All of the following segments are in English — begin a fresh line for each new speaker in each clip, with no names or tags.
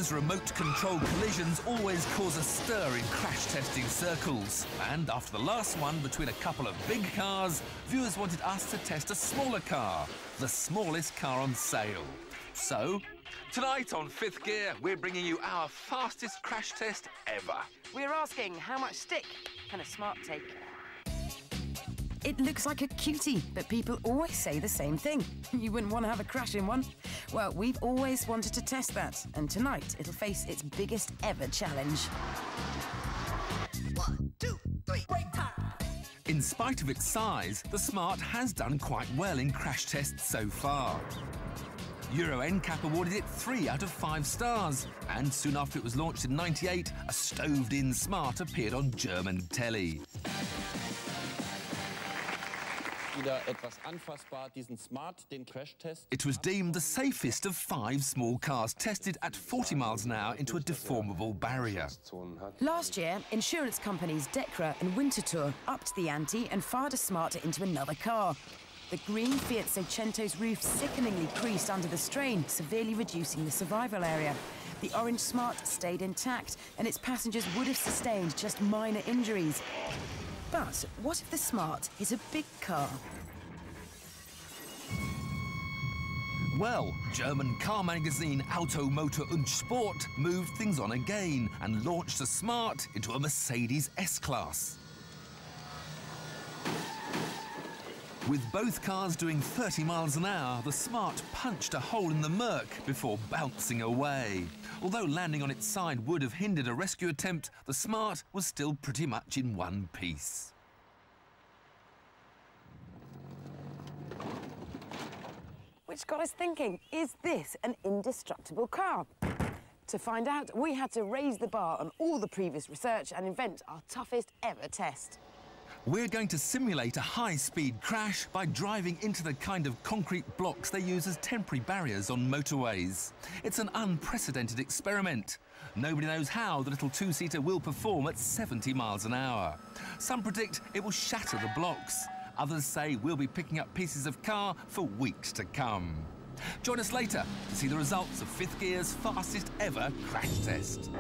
Mania's remote control collisions always cause a stir in crash testing circles. And after the last one between a couple of big cars, viewers wanted us to test a smaller car, the smallest car on sale. So, tonight on Fifth Gear, we're bringing you our fastest crash test ever.
We're asking how much stick can a Smart take?
It looks like a cutie, but people always say the same thing. You wouldn't want to have a crash in one. Well, we've always wanted to test that, and tonight it'll face its biggest ever challenge.
1, 2, 3, break time!
In spite of its size, the Smart has done quite well in crash tests so far. Euro NCAP awarded it 3 out of 5 stars, and soon after it was launched in '98, a stoved-in Smart appeared on German telly. It was deemed the safest of 5 small cars tested at 40 miles an hour into a deformable barrier.
Last year, insurance companies Decra and Winterthur upped the ante and fired a Smart into another car. The green Fiat Seicento's roof sickeningly creased under the strain, severely reducing the survival area. The orange Smart stayed intact, and its passengers would have sustained just minor injuries. But what if the Smart is a big car?
Well, German car magazine Auto, Motor und Sport moved things on again and launched the Smart into a Mercedes S-Class. With both cars doing 30 miles an hour, the Smart punched a hole in the murk before bouncing away. Although landing on its side would have hindered a rescue attempt, the Smart was still pretty much in one piece.
Which got us thinking, is this an indestructible car? To find out, we had to raise the bar on all the previous research and invent our toughest ever test.
We're going to simulate a high-speed crash by driving into the kind of concrete blocks they use as temporary barriers on motorways. It's an unprecedented experiment. Nobody knows how the little two-seater will perform at 70 miles an hour. Some predict it will shatter the blocks. Others say we'll be picking up pieces of car for weeks to come. Join us later to see the results of Fifth Gear's fastest ever crash test.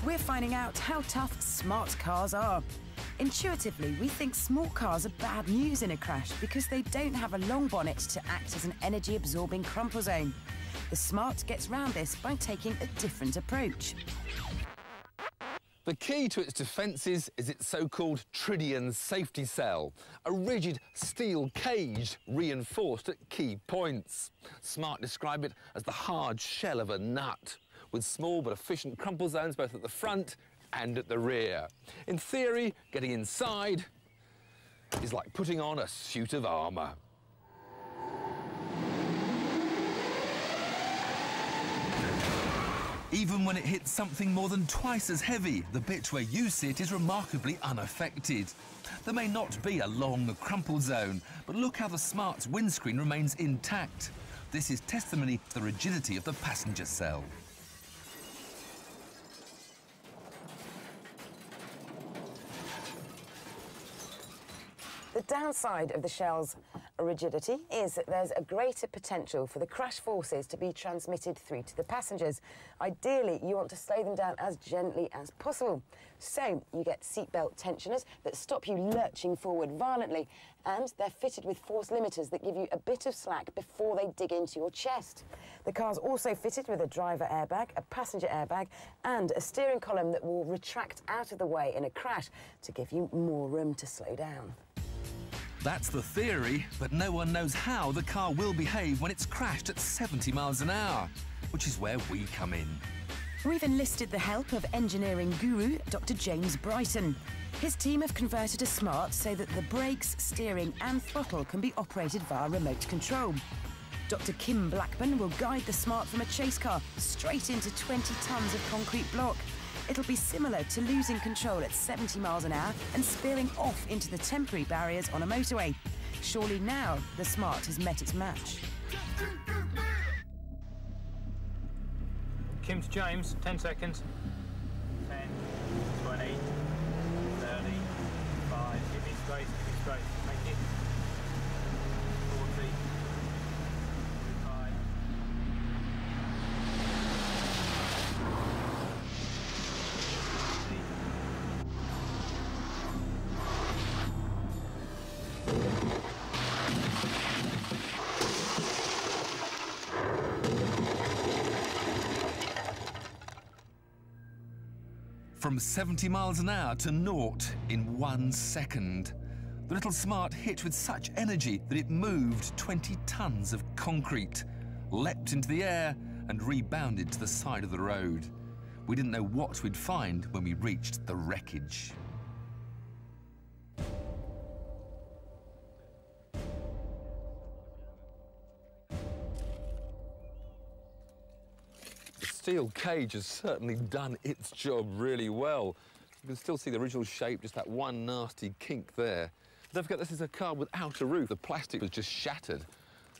We're finding out how tough Smart cars are. Intuitively, we think small cars are bad news in a crash because they don't have a long bonnet to act as an energy-absorbing crumple zone. The Smart gets round this by taking a different approach.
The key to its defences is its so-called tritium safety cell, a rigid steel cage reinforced at key points. Smart describe it as the hard shell of a nut, with small but efficient crumple zones both at the front and at the rear. In theory, getting inside is like putting on a suit of armour. Even when it hits something more than twice as heavy, the bit where you sit is remarkably unaffected. There may not be a long crumple zone, but look how the Smart's windscreen remains intact. This is testimony to the rigidity of the passenger cell.
The downside of the shell's rigidity is that there's a greater potential for the crash forces to be transmitted through to the passengers. Ideally, you want to slow them down as gently as possible. So you get seatbelt tensioners that stop you lurching forward violently, and they're fitted with force limiters that give you a bit of slack before they dig into your chest. The car's also fitted with a driver airbag, a passenger airbag, and a steering column that will retract out of the way in a crash to give you more room to slow down.
That's the theory, but no one knows how the car will behave when it's crashed at 70 miles an hour, which is where we come in.
We've enlisted the help of engineering guru Dr. James Brighton. His team have converted a Smart so that the brakes, steering and throttle can be operated via remote control. Dr. Kim Blackburn will guide the Smart from a chase car straight into 20 tonnes of concrete block. It'll be similar to losing control at 70 miles an hour and spearing off into the temporary barriers on a motorway. Surely now the Smart has met its match.
Kim to James, 10 seconds. 10, 20, 30, 5, give me space, Great, thank you. 40. High.
From 70 miles an hour to naught in 1 second. The little Smart hit with such energy that it moved 20 tons of concrete, leapt into the air and rebounded to the side of the road. We didn't know what we'd find when we reached the wreckage.
The steel cage has certainly done its job really well. You can still see the original shape, just that one nasty kink there. Don't forget, this is a car without a roof. The plastic was just shattered.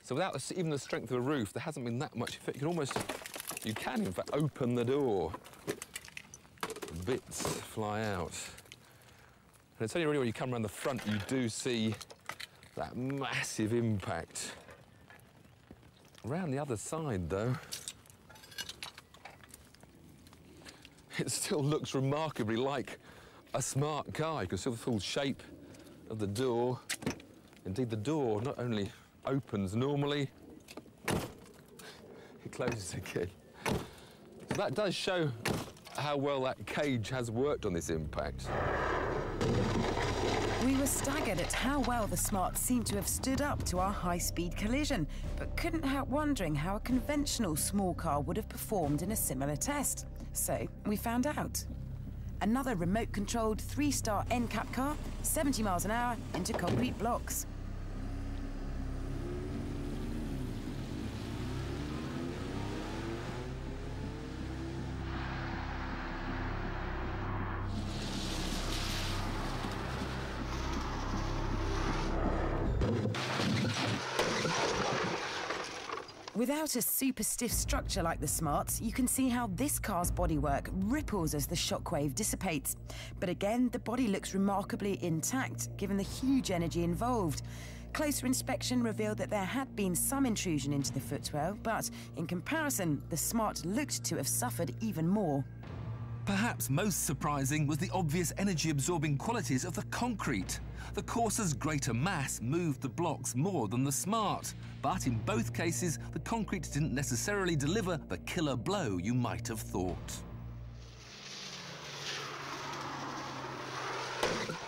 So without even the strength of a roof, there hasn't been that much effect. You can in fact open the door. Bits fly out. And it's only really when you come around the front you do see that massive impact. Around the other side, though, it still looks remarkably like a Smart car. You can see the full shape of the door. Indeed, the door not only opens normally, it closes again. So that does show how well that cage has worked on this impact.
We were staggered at how well the Smart seemed to have stood up to our high-speed collision, but couldn't help wondering how a conventional small car would have performed in a similar test. So we found out. Another remote-controlled 3-star NCAP car, 70 miles an hour into concrete blocks. Without a super stiff structure like the Smart's, you can see how this car's bodywork ripples as the shockwave dissipates. But again, the body looks remarkably intact, given the huge energy involved. Closer inspection revealed that there had been some intrusion into the footwell, but in comparison, the Smart looked to have suffered even more.
Perhaps most surprising was the obvious energy-absorbing qualities of the concrete. The Corsa's greater mass moved the blocks more than the Smart, but in both cases, the concrete didn't necessarily deliver the killer blow you might have thought.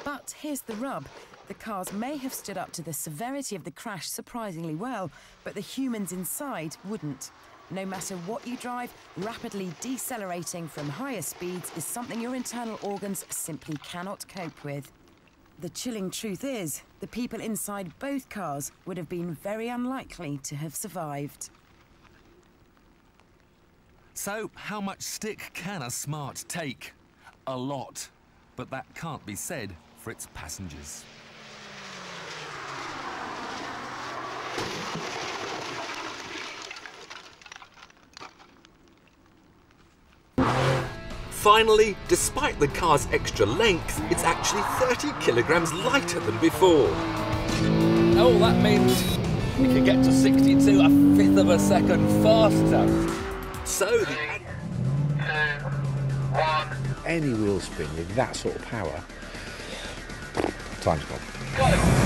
But here's the rub. The cars may have stood up to the severity of the crash surprisingly well, but the humans inside wouldn't. No matter what you drive, rapidly decelerating from higher speeds is something your internal organs simply cannot cope with. The chilling truth is, the people inside both cars would have been very unlikely to have survived.
So, how much stick can a Smart take? A lot. But that can't be said for its passengers. Finally, despite the car's extra length, it's actually 30 kilograms lighter than before.
Oh, that means we can get to 62 a fifth of a second faster.
So the...
2, 1.
Any wheel spin with that sort of power, time's gone.
Go!